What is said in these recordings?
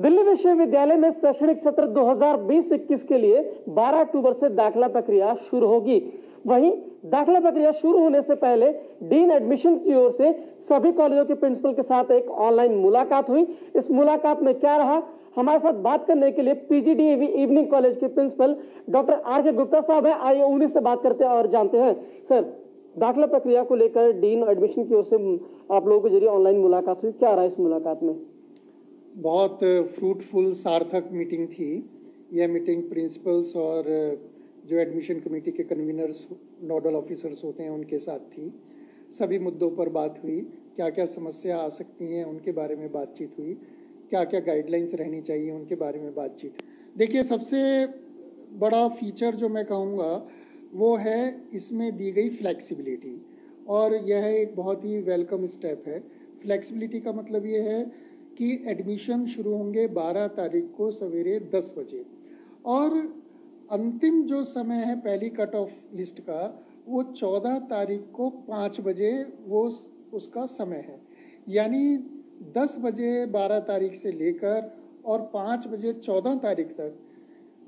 दिल्ली विश्वविद्यालय में शैक्षणिक सत्र 2020-21 के लिए 12 अक्टूबर से दाखिला प्रक्रिया शुरू होगी। वहीं दाखिला प्रक्रिया शुरू होने से पहले डीन एडमिशन की ओर से सभी कॉलेजों के प्रिंसिपल के साथ एक ऑनलाइन मुलाकात हुई। इस मुलाकात में क्या रहा, हमारे साथ बात करने के लिए पीजीडीएवी इवनिंग कॉलेज के प्रिंसिपल डॉक्टर आर के गुप्ता साहब हैं। आइए उन्हीं से बात करते हैं और जानते हैं। सर, दाखिला प्रक्रिया को लेकर डीन एडमिशन की ओर से आप लोगों के जरिए ऑनलाइन मुलाकात हुई, क्या रहा इस मुलाकात में? बहुत फ्रूटफुल सार्थक मीटिंग थी। यह मीटिंग प्रिंसिपल्स और जो एडमिशन कमेटी के कन्वीनर्स नोडल ऑफिसर्स होते हैं उनके साथ थी। सभी मुद्दों पर बात हुई, क्या क्या समस्या आ सकती हैं उनके बारे में बातचीत हुई, क्या क्या गाइडलाइंस रहनी चाहिए उनके बारे में बातचीत। देखिए, सबसे बड़ा फीचर जो मैं कहूँगा वो है इसमें दी गई फ्लेक्सिबिलिटी, और यह एक बहुत ही वेलकम स्टेप है। फ्लेक्सिबिलिटी का मतलब ये है कि एडमिशन शुरू होंगे 12 तारीख को सवेरे 10 बजे, और अंतिम जो समय है पहली कट ऑफ लिस्ट का वो 14 तारीख को 5 बजे वो उसका समय है। यानी 10 बजे 12 तारीख से लेकर और 5 बजे 14 तारीख तक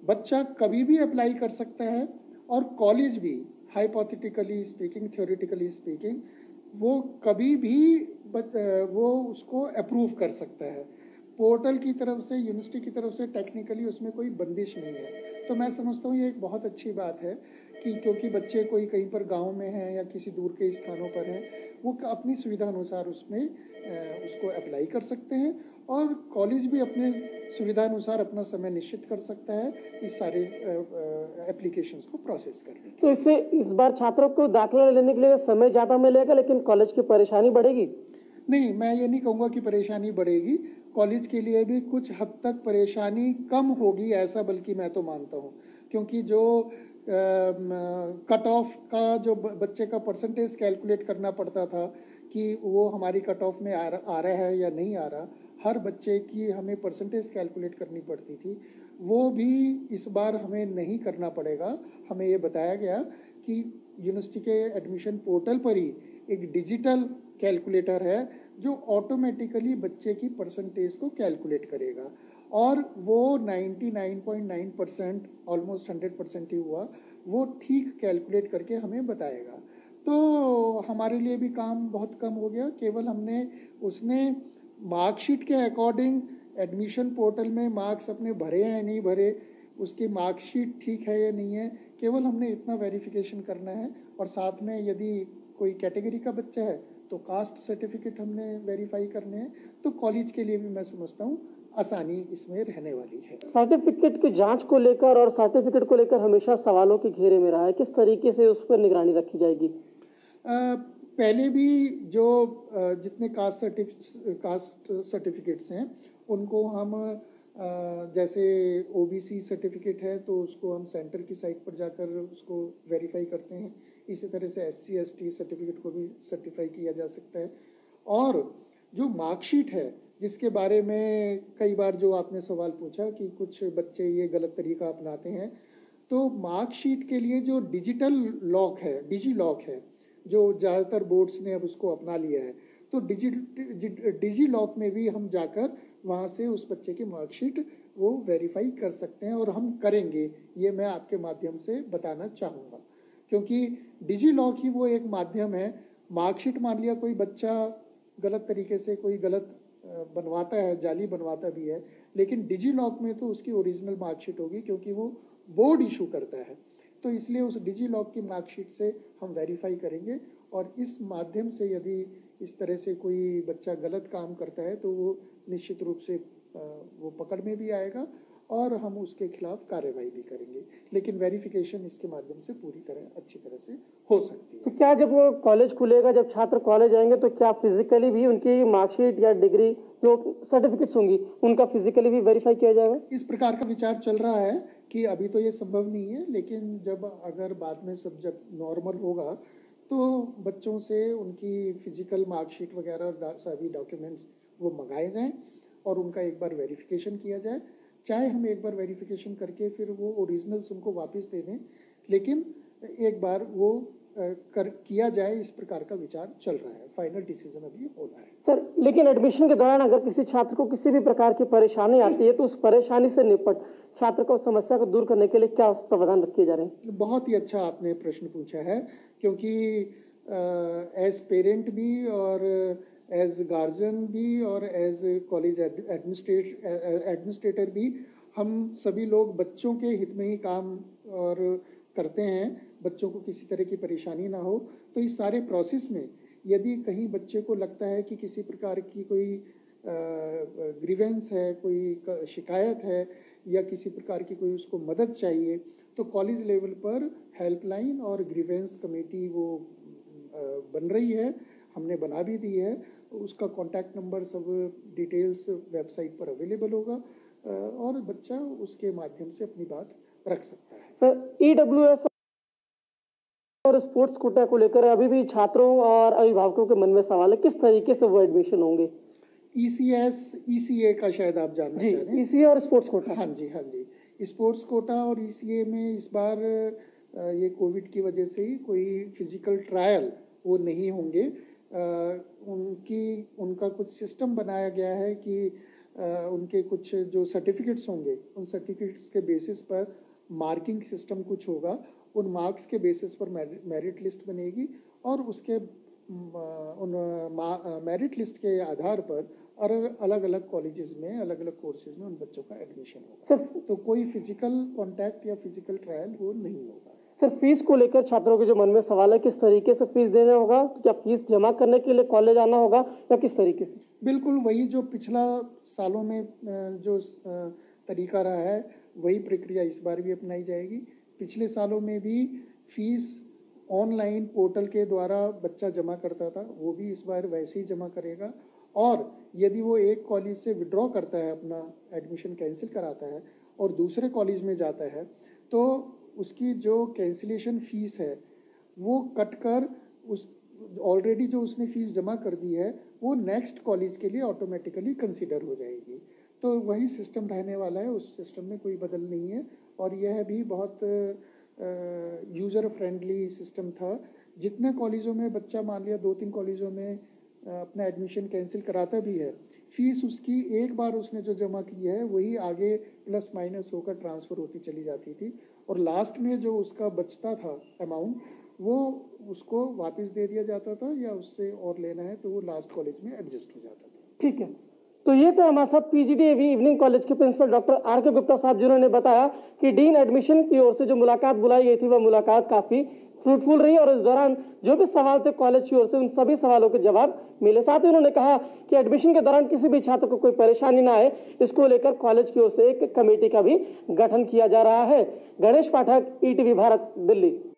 बच्चा कभी भी अप्लाई कर सकता है, और कॉलेज भी हाइपोथेटिकली स्पीकिंग, थ्योरेटिकली स्पीकिंग, वो कभी भी वो उसको अप्रूव कर सकता है। पोर्टल की तरफ से, यूनिवर्सिटी की तरफ से टेक्निकली उसमें कोई बंदिश नहीं है। तो मैं समझता हूँ ये एक बहुत अच्छी बात है कि क्योंकि बच्चे कोई कहीं पर गांव में हैं या किसी दूर के स्थानों पर हैं, वो अपनी सुविधा अनुसार उसमें उसको अप्लाई कर सकते हैं, और कॉलेज भी अपने सुविधा अनुसार अपना समय निश्चित कर सकता है इस सारे एप्लीकेशंस को प्रोसेस करने। तो इससे इस बार छात्रों को दाखिला लेने के लिए समय ज़्यादा मिलेगा, लेकिन कॉलेज की परेशानी बढ़ेगी? नहीं, मैं ये नहीं कहूँगा कि परेशानी बढ़ेगी। कॉलेज के लिए भी कुछ हद तक परेशानी कम होगी, ऐसा बल्कि मैं तो मानता हूँ, क्योंकि जो कट ऑफ का जो बच्चे का परसेंटेज कैलकुलेट करना पड़ता था कि वो हमारी कट ऑफ में आ रहा है या नहीं आ रहा, हर बच्चे की हमें परसेंटेज कैलकुलेट करनी पड़ती थी, वो भी इस बार हमें नहीं करना पड़ेगा। हमें ये बताया गया कि यूनिवर्सिटी के एडमिशन पोर्टल पर ही एक डिजिटल कैलकुलेटर है जो ऑटोमेटिकली बच्चे की परसेंटेज को कैलकुलेट करेगा, और वो 99.9%, ऑलमोस्ट 100% ही हुआ, वो ठीक कैलकुलेट करके हमें बताएगा। तो हमारे लिए भी काम बहुत कम हो गया। केवल हमने उसने मार्कशीट के अकॉर्डिंग एडमिशन पोर्टल में मार्क्स अपने भरे हैं नहीं भरे, उसकी मार्कशीट ठीक है या नहीं है, केवल हमने इतना वेरिफिकेशन करना है। और साथ में यदि कोई कैटेगरी का बच्चा है तो कास्ट सर्टिफिकेट हमने वेरीफाई करने हैं। तो कॉलेज के लिए भी मैं समझता हूँ आसानी इसमें रहने वाली है। सर्टिफिकेट की जांच को लेकर और सर्टिफिकेट को लेकर हमेशा सवालों के घेरे में रहा है, किस तरीके से उस पर निगरानी रखी जाएगी? पहले भी जो जितने कास्ट सर्टिफिकेट्स हैं उनको हम जैसे ओबीसी सर्टिफिकेट है तो उसको हम सेंटर की साइट पर जाकर उसको वेरीफाई करते हैं। इसी तरह से SC ST सर्टिफिकेट को भी सर्टिफाई किया जा सकता है। और जो मार्कशीट है जिसके बारे में कई बार जो आपने सवाल पूछा कि कुछ बच्चे ये गलत तरीका अपनाते हैं, तो मार्कशीट के लिए जो डिजिटल लॉक है, डिजी लॉक है, जो ज़्यादातर बोर्ड्स ने अब उसको अपना लिया है, तो डिजी लॉक में भी हम जाकर वहाँ से उस बच्चे की मार्कशीट वो वेरीफाई कर सकते हैं, और हम करेंगे, ये मैं आपके माध्यम से बताना चाहूँगा। क्योंकि डिजी लॉक ही वो एक माध्यम है। मार्कशीट मान लिया कोई बच्चा गलत तरीके से कोई गलत बनवाता है, जाली बनवाता भी है, लेकिन डिजी लॉक में तो उसकी ओरिजिनल मार्कशीट होगी क्योंकि वो बोर्ड इशू करता है। तो इसलिए उस डिजी लॉक की मार्कशीट से हम वेरीफाई करेंगे, और इस माध्यम से यदि इस तरह से कोई बच्चा गलत काम करता है तो वो निश्चित रूप से वो पकड़ में भी आएगा और हम उसके खिलाफ कार्रवाई भी करेंगे। लेकिन वेरिफिकेशन इसके माध्यम से पूरी तरह अच्छी तरह से हो सकती है। तो क्या जब वो कॉलेज खुलेगा, जब छात्र कॉलेज आएंगे, तो क्या फिजिकली भी उनकी मार्कशीट या डिग्री जो सर्टिफिकेट्स होंगी उनका फिजिकली भी वेरीफाई किया जाएगा? इस प्रकार का विचार चल रहा है कि अभी तो ये संभव नहीं है, लेकिन जब अगर बाद में सब जब नॉर्मल होगा तो बच्चों से उनकी फिजिकल मार्कशीट वगैरह सभी डॉक्यूमेंट्स वो मंगाए जाएं और उनका एक बार वेरिफिकेशन किया जाए। चाहे हम एक बार वेरिफिकेशन करके फिर वो ओरिजिनल्स उनको वापस दे दें, लेकिन एक बार वो किया जाए, इस प्रकार का विचार चल रहा है। फाइनल डिसीजन अभी होना है। सर, लेकिन एडमिशन के दौरान अगर किसी छात्र को किसी भी प्रकार की परेशानी आती है तो उस परेशानी से निपट छात्र को समस्या को दूर करने के लिए क्या प्रावधान रखे जा रहे हैं? बहुत ही अच्छा आपने प्रश्न पूछा है, क्योंकि एज पेरेंट भी और एज गार्जियन भी और एज कॉलेज एडमिनिस्ट्रेटर भी हम सभी लोग बच्चों के हित में ही काम और करते हैं। बच्चों को किसी तरह की परेशानी ना हो, तो इस सारे प्रोसेस में यदि कहीं बच्चे को लगता है कि किसी प्रकार की कोई ग्रीवेंस है, कोई शिकायत है या किसी प्रकार की कोई उसको मदद चाहिए, तो कॉलेज लेवल पर हेल्पलाइन और ग्रीवेंस कमेटी वो बन रही है, हमने बना भी दी है। उसका कॉन्टैक्ट नंबर सब डिटेल्स वेबसाइट पर अवेलेबल होगा और बच्चा उसके माध्यम से अपनी बात रख सकता है। सर, EWS और स्पोर्ट्स कोटा को लेकर अभी भी छात्रों और अभिभावकों के मन में सवाल है, किस तरीके से वो एडमिशन होंगे? ECA का शायद आप जानना चाह रहे हैं। ECA और स्पोर्ट्स कोटा। हाँ जी, हाँ जी। स्पोर्ट्स कोटा और ECA में इस बार ये कोविड की वजह से ही कोई फिजिकल ट्रायल वो नहीं होंगे। उनका कुछ सिस्टम बनाया गया है कि उनके कुछ जो सर्टिफिकेट्स होंगे, उन सर्टिफिकेट्स के बेसिस पर मार्किंग सिस्टम कुछ होगा। उन मार्क्स के बेसिस पर मेरिट लिस्ट बनेगी और उसके उन मेरिट लिस्ट के आधार पर अलग अलग कॉलेजेस में अलग अलग कोर्सेज में उन बच्चों का एडमिशन होगा। तो कोई फिजिकल कांटेक्ट या फिजिकल ट्रायल वो नहीं होगा। सर, फीस को लेकर छात्रों के जो मन में सवाल है, किस तरीके से फीस देना होगा? क्या फीस जमा करने के लिए कॉलेज आना होगा या किस तरीके से? बिल्कुल वही जो पिछला सालों में जो तरीका रहा है, वही प्रक्रिया इस बार भी अपनाई जाएगी। पिछले सालों में भी फीस ऑनलाइन पोर्टल के द्वारा बच्चा जमा करता था, वो भी इस बार वैसे ही जमा करेगा। और यदि वो एक कॉलेज से विड्रॉ करता है, अपना एडमिशन कैंसिल कराता है और दूसरे कॉलेज में जाता है, तो उसकी जो कैंसिलेशन फीस है वो कट कर उस ऑलरेडी जो उसने फीस जमा कर दी है वो नेक्स्ट कॉलेज के लिए ऑटोमेटिकली कंसीडर हो जाएगी। तो वही सिस्टम रहने वाला है, उस सिस्टम में कोई बदल नहीं है। और यह भी बहुत यूज़र फ्रेंडली सिस्टम था। जितने कॉलेजों में बच्चा मान लिया 2-3 कॉलेजों में अपना एडमिशन कैंसिल कराता भी है, फीस उसकी एक बार उसने जो जमा की है वही आगे प्लस माइनस होकर ट्रांसफ़र होती चली जाती थी और लास्ट में जो उसका बचता था अमाउंट वो उसको वापस दे दिया जाता था या उससे और लेना है तो वो लास्ट कॉलेज में एडजस्ट हो जाता था। ठीक है, तो ये था हमारे साथ PGDAV इवनिंग कॉलेज के प्रिंसिपल डॉक्टर RK गुप्ता साहब, जिन्होंने बताया कि डीन एडमिशन की ओर से जो मुलाकात बुलाई गई थी वह मुलाकात काफी फ्रूटफुल रही और इस दौरान जो भी सवाल थे कॉलेज की ओर से, उन सभी सवालों के जवाब मिले। साथ ही उन्होंने कहा कि एडमिशन के दौरान किसी भी छात्र को कोई परेशानी ना आए, इसको लेकर कॉलेज की ओर से एक कमेटी का भी गठन किया जा रहा है। गणेश पाठक, ETV भारत, दिल्ली।